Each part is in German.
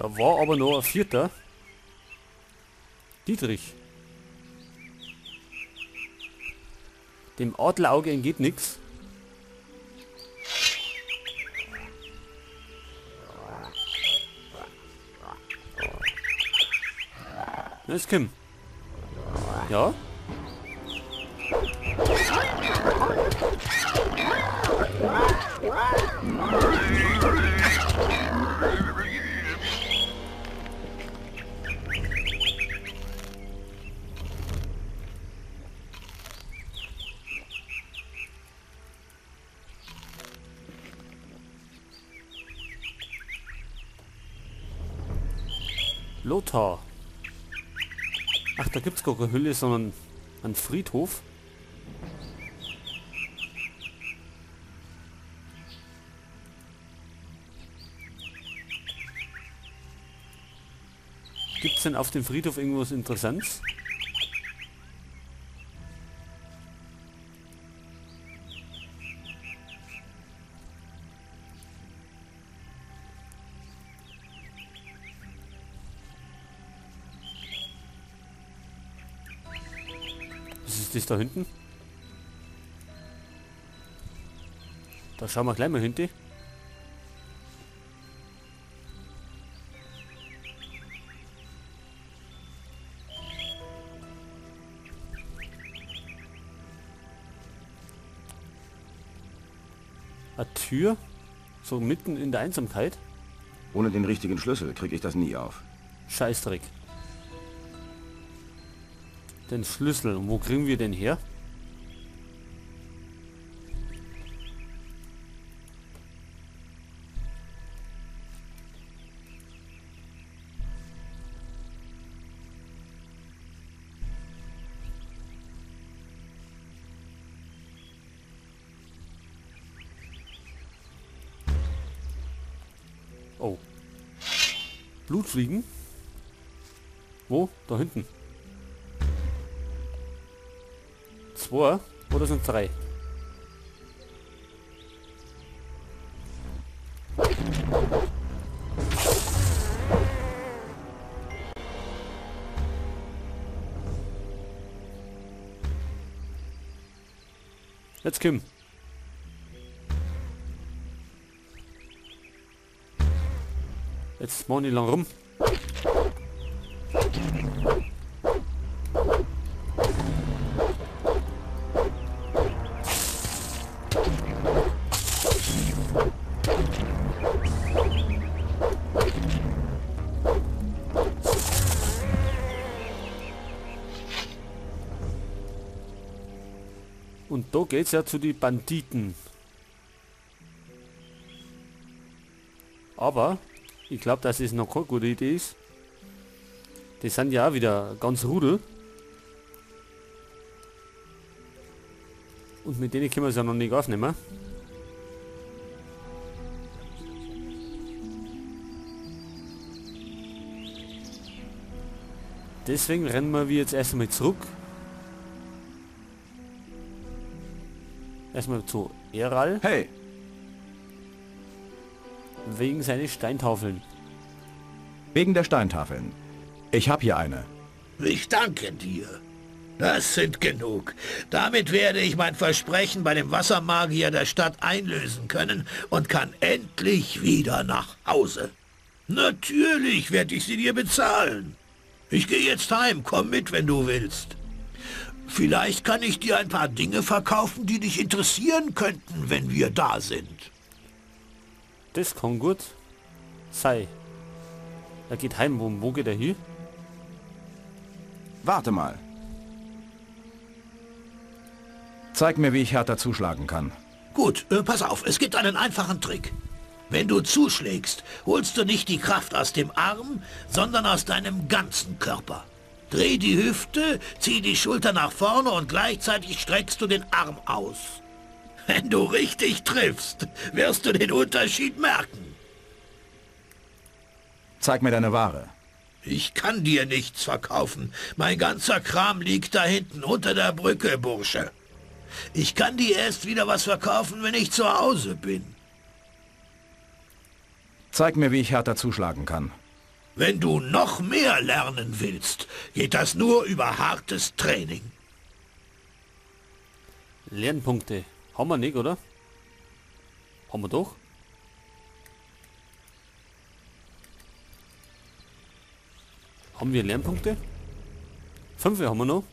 Da war aber noch ein vierter. Dietrich. Dem Adlerauge entgeht nichts. Das ist Kim. Ja. Lothar. Ach, da gibt's gar keine Hülle, sondern einen Friedhof. Gibt's denn auf dem Friedhof irgendwas Interessantes? Was ist das da hinten? Da schauen wir gleich mal hinten. Eine Tür? So mitten in der Einsamkeit? Ohne den richtigen Schlüssel kriege ich das nie auf. Scheißdreck. Den Schlüssel, wo kriegen wir den her? Oh. Blutfliegen? Wo? Da hinten. 2 oder sind 3? Jetzt Kim. Jetzt machen die lang rum. Und da geht's ja zu den Banditen. Aber ich glaube, dass es noch keine gute Idee ist. Die sind ja auch wieder ganz Rudel. Und mit denen können wir es ja noch nicht aufnehmen. Deswegen rennen wir jetzt erstmal zurück. Erstmal zu Eral. Hey! Wegen seiner Steintafeln. Wegen der Steintafeln. Ich habe hier eine. Ich danke dir. Das sind genug. Damit werde ich mein Versprechen bei dem Wassermagier der Stadt einlösen können und kann endlich wieder nach Hause. Natürlich werde ich sie dir bezahlen. Ich gehe jetzt heim. Komm mit, wenn du willst. Vielleicht kann ich dir ein paar Dinge verkaufen, die dich interessieren könnten, wenn wir da sind. Das kann gut sein. Er geht heim. Wo geht er hin? Warte mal. Zeig mir, wie ich härter zuschlagen kann. Gut, pass auf. Es gibt einen einfachen Trick. Wenn du zuschlägst, holst du nicht die Kraft aus dem Arm, sondern aus deinem ganzen Körper. Dreh die Hüfte, zieh die Schulter nach vorne und gleichzeitig streckst du den Arm aus. Wenn du richtig triffst, wirst du den Unterschied merken. Zeig mir deine Ware. Ich kann dir nichts verkaufen. Mein ganzer Kram liegt da hinten unter der Brücke, Bursche. Ich kann dir erst wieder was verkaufen, wenn ich zu Hause bin. Zeig mir, wie ich härter zuschlagen kann. Wenn du noch mehr lernen willst, geht das nur über hartes Training. Lernpunkte. Haben wir nicht, oder? Haben wir doch? Haben wir Lernpunkte? 5 haben wir noch.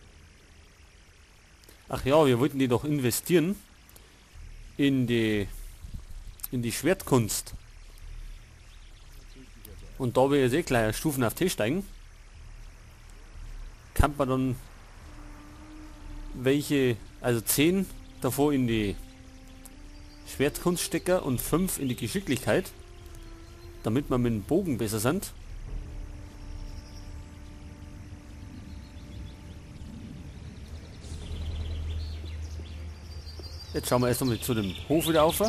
Ach ja, wir wollten die doch investieren in die Schwertkunst. Und da wir jetzt eh gleich Stufen auf T steigen, kann man dann welche, also 10 davor in die Schwertkunst stecken und 5 in die Geschicklichkeit, damit wir mit dem Bogen besser sind. Jetzt schauen wir erst einmal zu dem Hof wieder auf.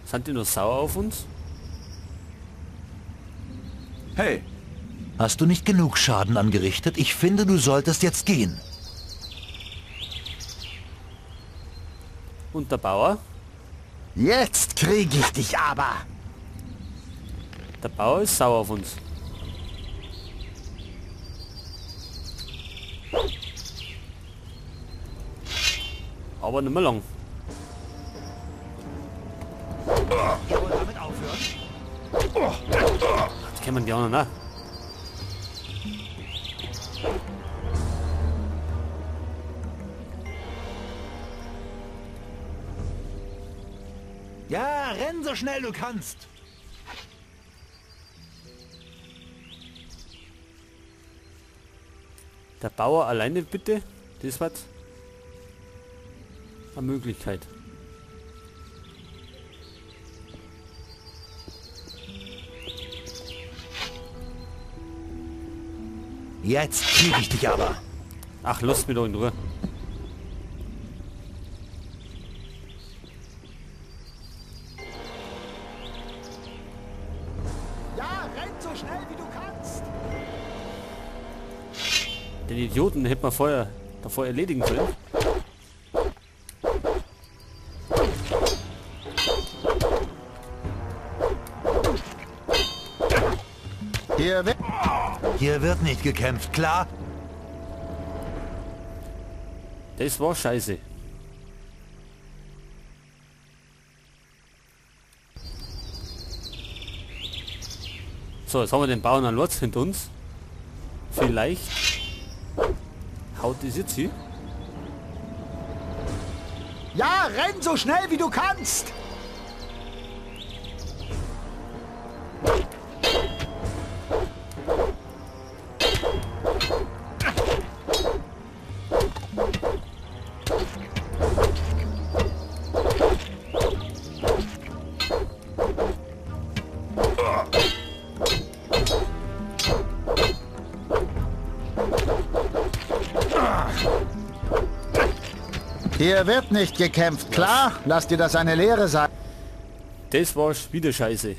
Sind die noch sauer auf uns? Hey, Hast du nicht genug Schaden angerichtet? Ich finde, du solltest jetzt gehen. Und der Bauer? Jetzt kriege ich dich aber. Der Bauer ist sauer auf uns. Aber nicht mehr lang. Jetzt kennen die anderen auch. Ja, renn so schnell du kannst. Der Bauer alleine bitte? Das wird eine Möglichkeit. Jetzt krieg ich dich aber. Ach, Lust mir doch in Ruhe. Ja, renn so schnell wie du kannst. Den Idioten hätte man vorher davor erledigen sollen. Hier wird nicht gekämpft, klar? Das war scheiße. So, jetzt haben wir den Bauern an Lotz hinter uns. Vielleicht haut das jetzt hier. Ja, renn so schnell wie du kannst. Hier wird nicht gekämpft, klar? Lass dir das eine Lehre sein. Das war wieder scheiße.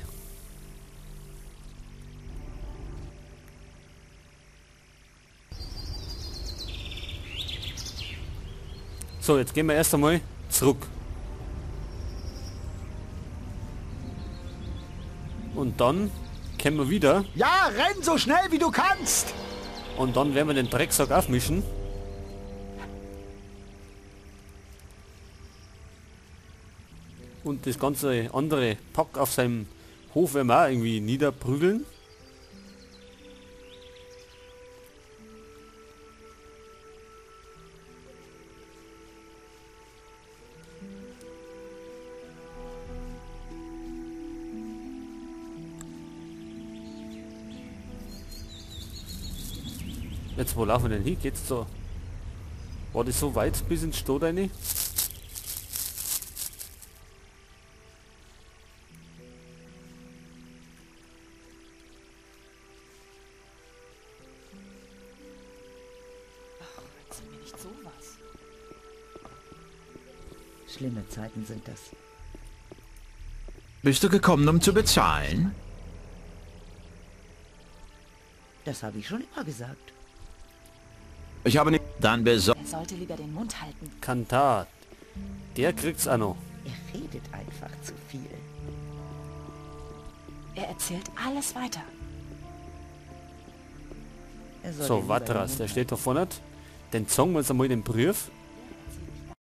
So, jetzt gehen wir erst einmal zurück. Und dann können wir wieder. Ja, renn so schnell wie du kannst. Und dann werden wir den Drecksack aufmischen. Und das ganze andere Pack auf seinem Hof werden wir auch irgendwie niederprügeln. Jetzt wo laufen wir denn hin? Geht's so? War das so weit bis ins Stott rein? Erzähl mir nicht sowas. Schlimme Zeiten sind das. Bist du gekommen, um zu bezahlen? Das habe ich schon immer gesagt. Ich habe nicht... Dann besorgt... Er sollte lieber den Mund halten. Kantat. Der kriegt's auch noch. Er redet einfach zu viel. Er erzählt alles weiter. Er soll den So, lieber Watras, den der Mund steht da vorne. Den zeigen wir uns einmal den Brief.